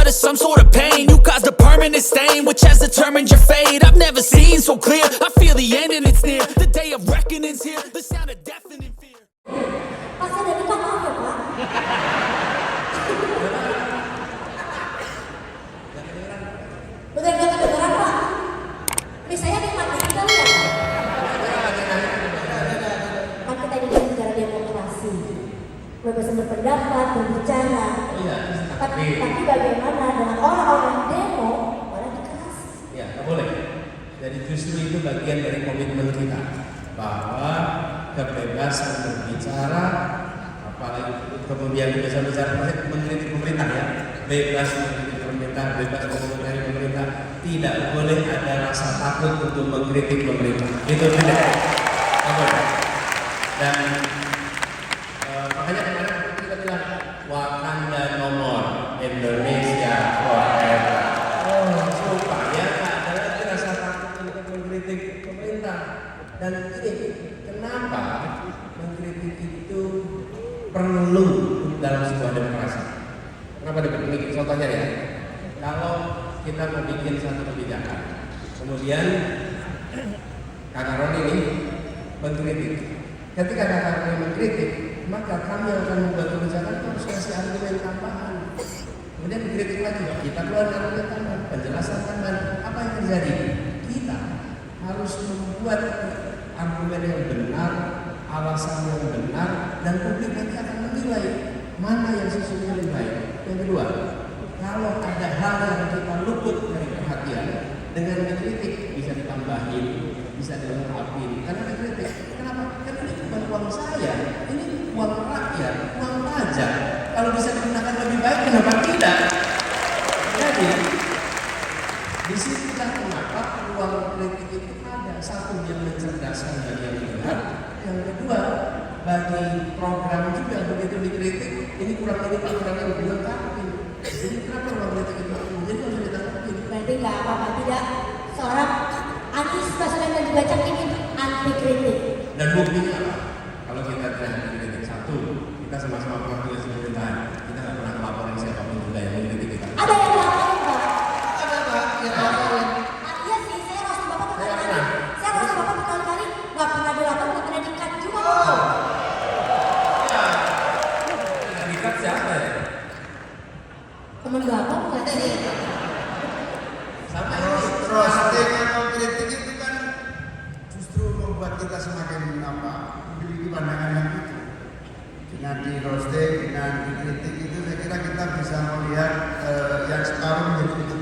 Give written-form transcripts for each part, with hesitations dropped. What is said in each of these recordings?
start of some sort of pain. You caused a permanent stain, which has determined your fate. I've never seen so clear. I feel the end and it's near. The day of reckoning's here. The sound of deafening fear. Pas saya dari kan maaf ya Pak. Udah gak kedengeran Pak. Ini saya nikmatin kali ya. Kan kita ini negara demokrasi. Kebebasan berpendapat, berbicara. Tapi bagaimana dengan orang-orang demo malah dikeras? Ya, nggak boleh. Jadi justru itu bagian dari komitmen kita bahwa kebebasan berbicara, apalagi kemudian kebebasan bicara mengkritik pemerintah ya, bebas mengkritik pemerintah, bebas mengomentari pemerintah, tidak boleh ada rasa takut untuk mengkritik pemerintah. Itu tidak. Nggak boleh. Dan makanya kemarin kita bilang Wakanda no more, Indonesia forever. Supaya ada lagi rasa takut untuk mengkritik pemerintah. Dan ini kenapa mengkritik itu perlu dalam sebuah demokrasi? Kenapa demikian? Contohnya ya, kalau kita mau bikin satu kebijakan, kemudian Kakak Roni ini mengkritik. Ketika Kakak Roni mengkritik, maka kami akan membuat kebijakan harus kasih argumen tambahan. Kemudian dikritik lagi, kita keluar argumen tambahan, penjelasan tambahan. Apa yang terjadi? Kita harus membuat argumen yang benar, alasan yang benar, dan publik nanti akan menilai mana yang sesungguhnya lebih baik. Yang kedua, kalau ada hal yang kita luput dari perhatian, dengan mengkritik bisa ditambahin, bisa dilengkapi. Karena dikritik, kenapa? Karena ini bukan uang saya, ini uang rakyat, uang pajak. Kalau bisa digunakan lebih baik, kenapa tidak? Jadi, di situlah kenapa ruang kritik itu ada. Satu, yang mencerdaskan bagi yang benar. Yang kedua, bagi program juga begitu dikritik, ini kurang ini, kurang ini, dilengkapi. Jadi kenapa ruang kritik itu? Jadi harus ditanggapi. Berarti nggak apa-apa, tidak seorang Anies Baswedan juga ingin anti kritik. Dan buktinya apa? Kalau kita tidak mengkritik satu, kita sama-sama pernah tugas pemerintahan, kita nggak pernah melaporkan siapapun juga yang mengkritik kita. Ada yang melaporin Pak? Ada Pak, yang melaporin. Iya sih, saya roasting Bapak berkali-kali. Saya roasting Bapak berkali-kali, nggak pernah dilapor, nggak pernah di-cut juga Pak. Ya, di-cut siapa ya? Temen Bapak bukan sih? Sampai roasting atau kritik itu kan justru membuat kita semakin memiliki pandangan yang itu. Dengan di roasting, dengan dikritik itu saya kira kita bisa melihat yang separuh menjadi utuh.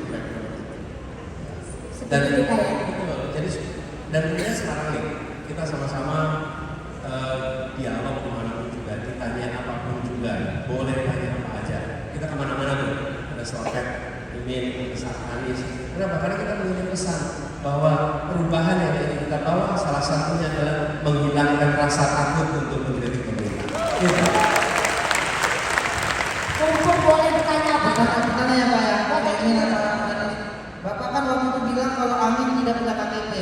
Dan jadi dan ini sekarang nih kita sama-sama dialog dimanapun juga, ditanya apapun juga, boleh tanya apa aja. Kita kemana-mana tuh, ada slotep, email, pesan Anies. Kenapa? Karena kita punya pesan bahwa perubahan yang ingin kita bawa salah satunya adalah menghilangkan rasa takut untuk mengkritik pemerintah. Mumpung boleh bertanya apa? Pertanyaan ya Pak ya, Pak ini Bapak kan waktu itu bilang kalau Amin tidak punya KTP.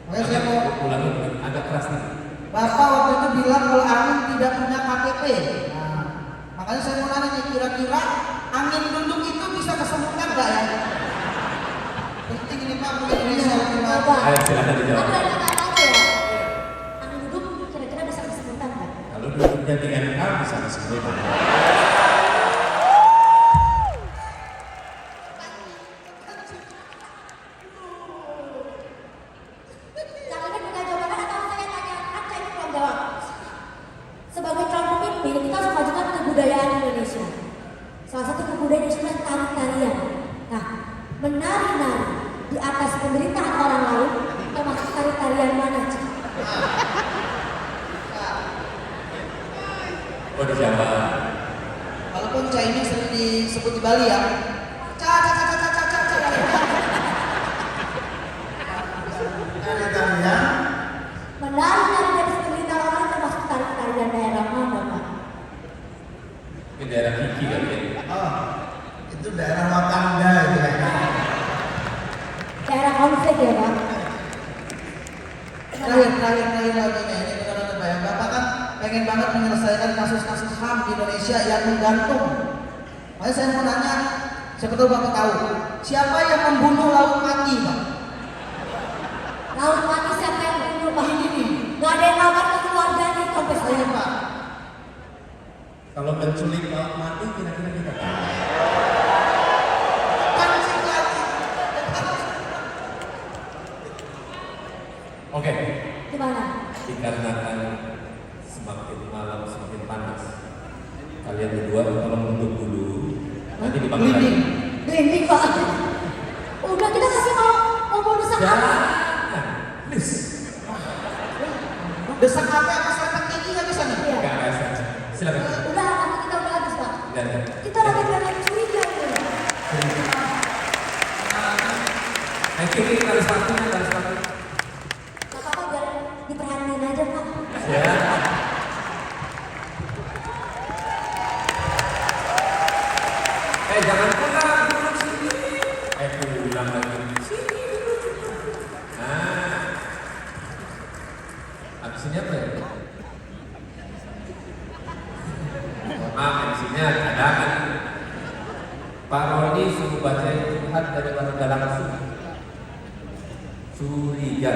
Makanya saya mau ulangi agak keras nih. Bapak waktu itu bilang kalau Amin tidak punya KTP. Nah, makanya saya mau nanya nih, kira-kira Amin duduk itu bisa kesembuhan nggak ya? Penting ini Pak, mungkin ini saya Bapak. Ayo silakan dijawab. Tapi ada pertanyaan aja ya. Amin duduk kira-kira bisa kesebutan nggak? Kalau duduknya di MK bisa kesembuhan. Kalian punya jawaban atau saya tanya? Kan saya belum jawab. Sebagai calon pemimpin, kita harus majukan kebudayaan Indonesia. Salah satu kebudayaan Indonesia adalah tari-tarian. Nah, menari-nari di atas penderitaan orang lain, termasuk tari-tarian mana, Cik? Oh dijawab. Walaupun Chinese sering disebut di Bali ya. Tarian Menari-nari di atas penderitaan orang lain, termasuk tari-tarian daerah mana, Pak? Ini daerah Kiki kali ya. itu daerah Wakanda itu ya. Daerah konflik ya, Pak? Terakhir lagi ini benar-benar Pak ya. Bapak kan pengen banget menyelesaikan kasus-kasus HAM di Indonesia yang menggantung Makanya saya mau nanya, siapa tahu Bapak tahu, siapa yang membunuh laut mati, Pak? Laut mati siapa yang membunuh Pak? Gak ada yang ngawat ke keluarganya sampai Saya, sekarang. Pak. Kalau menculik laut mati kira-kira kita tahu. Pancing lagi. Oke, Gimana? dikarenakan semakin malam semakin panas, kalian berdua tolong duduk dulu. Nanti dipanggil lagi. Gelinding. Gelinding Pak. Udah kita kasih mau desak apa? Jangan, please. Desak apa masyarakat tinggi nggak bisa nih? Iya. Gak ada saja. Silakan. Udah, nanti kita udah habis Pak. Dan Kita lagi berada curiga ini. kiri garis waktunya, garis waktu. Gak apa-apa biar diperhatiin aja Pak. Ya. Jangan pulang, pulang sini. Pulang lagi. Nah, abisnya apa ya? Maaf, abisnya cadangan. Pak Roni suruh baca curhat dari warga langsung. Curiga.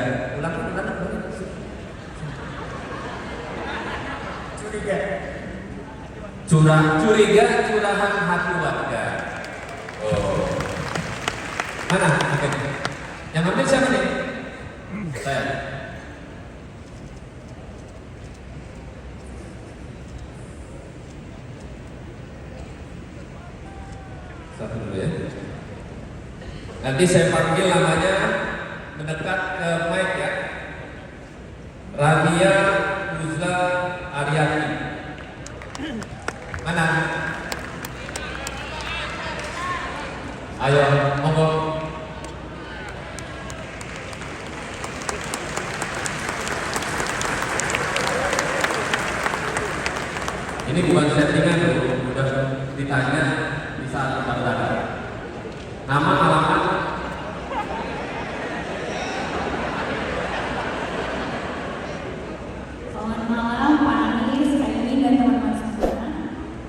Ulang. Curiga curahan hati warga. Oh. Mana? Oke. Yang ambil siapa nih? Saya. Satu dulu ya. Nanti saya panggil namanya mendekat ke mic ya. Rania Uzla Aryani. Mana? Ayo, monggo. Ini bukan settingan loh, udah ditanya di saat pendaftaran. Nama, alamat. Selamat malam Pak Anies, Kak Imin, dan teman-teman semua.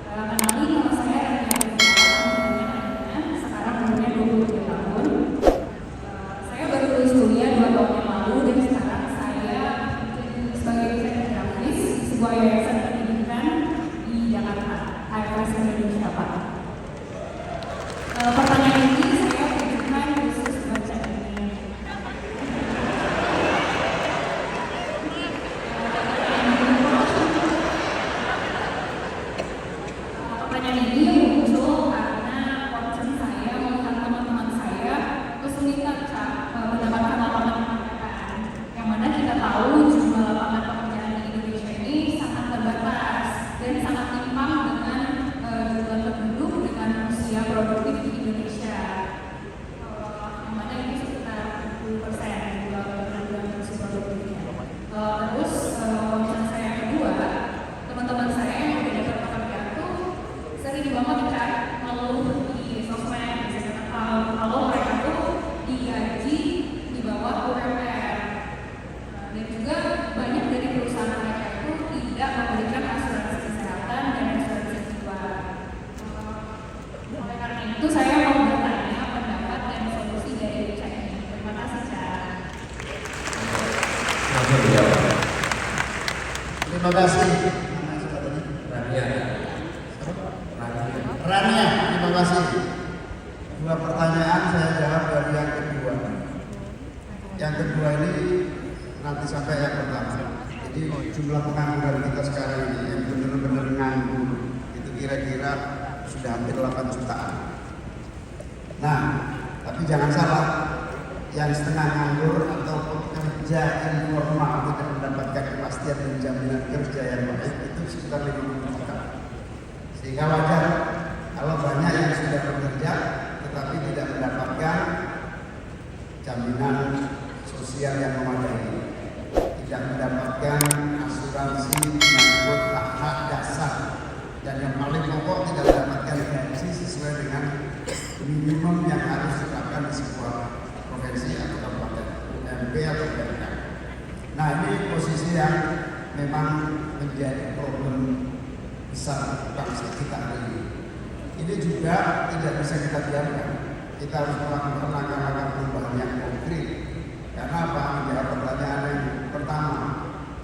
Kenalin nama saya Rania Rizal, sekarang umurnya 23 tahun. Saya baru lulus kuliah 2 tahun yang lalu dan sekarang saya sebagai desainer grafis di sebuah yayasan pendidikan di Jakarta, HFS Indonesia Pak. Pertanyaan ini saya tujukan khusus baca ini. Pertanyaan ini muncul karena concern saya melihat teman-teman saya kesulitan mendapatkan lapangan pekerjaan. Yang mana kita tahu jumlah lapangan pekerjaan di Indonesia ini sangat terbatas dan sangat timpang dengan jumlah penduduk dengan usia produktif di Indonesia. Yang mana ini sekitar 70% jumlah penduduk usia produktifnya. Terus concern saya yang kedua, teman-teman saya yang udah dapat pekerjaan tuh sering banget kan ngeluh di sosmed misalnya kalau mereka tuh digaji di bawah UMR. Dan juga banyak dari perusahaan mereka itu tidak memberikan asuransi kesehatan dan asuransi jiwa. Oleh karena itu saya mau bertanya pendapat dan solusi dari Cak ini. Terima kasih Cak. Langsung dijawab. Terima kasih. Rania. Rania, terima kasih. Dua pertanyaan saya jawab dari yang kedua. Yang kedua ini nanti sampai yang pertama. Jadi jumlah pengangguran kita sekarang ini yang benar-benar nganggur itu kira-kira sudah hampir 8 jutaan. Nah, tapi jangan salah, yang setengah nganggur atau pekerja informal tidak mendapatkan kepastian dan jaminan kerja yang baik itu sekitar 50 juta. Sehingga wajar kalau banyak yang sudah bekerja tetapi tidak mendapatkan jaminan sosial yang memadai, tidak mendapatkan asuransi menyangkut hak-hak dasar, dan yang paling pokok tidak mendapatkan gaji sesuai dengan minimum yang harus ditetapkan di sebuah provinsi atau kabupaten, UMP atau BPK. Nah, ini posisi yang memang menjadi problem besar bangsa kita hari ini. ini juga tidak bisa kita biarkan. Kita harus melakukan langkah-langkah perubahan yang konkret. Karena apa? Menjawab pertanyaan yang pertama,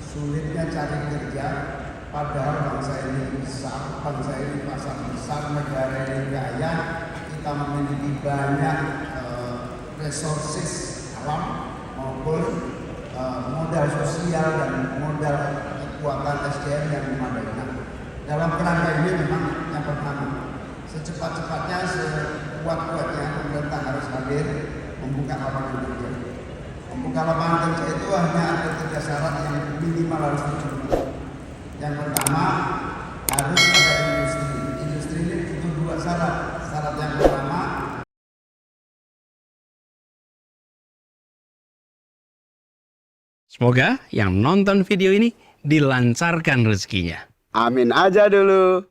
sulitnya cari kerja, padahal bangsa ini besar, bangsa ini pasar besar, negara ini kaya, kita memiliki banyak resources alam maupun modal sosial dan modal kekuatan SDM yang memadai. Dalam kerangka ini memang yang pertama, secepat-cepatnya, sekuat-kuatnya pemerintah harus hadir membuka lapangan kerja. Membuka lapangan kerja itu hanya ada 3 syarat yang minimal harus dipenuhi. Yang pertama, harus ada industri. Industri ini butuh 2 syarat. Syarat yang pertama, semoga yang nonton video ini dilancarkan rezekinya. Amin aja dulu.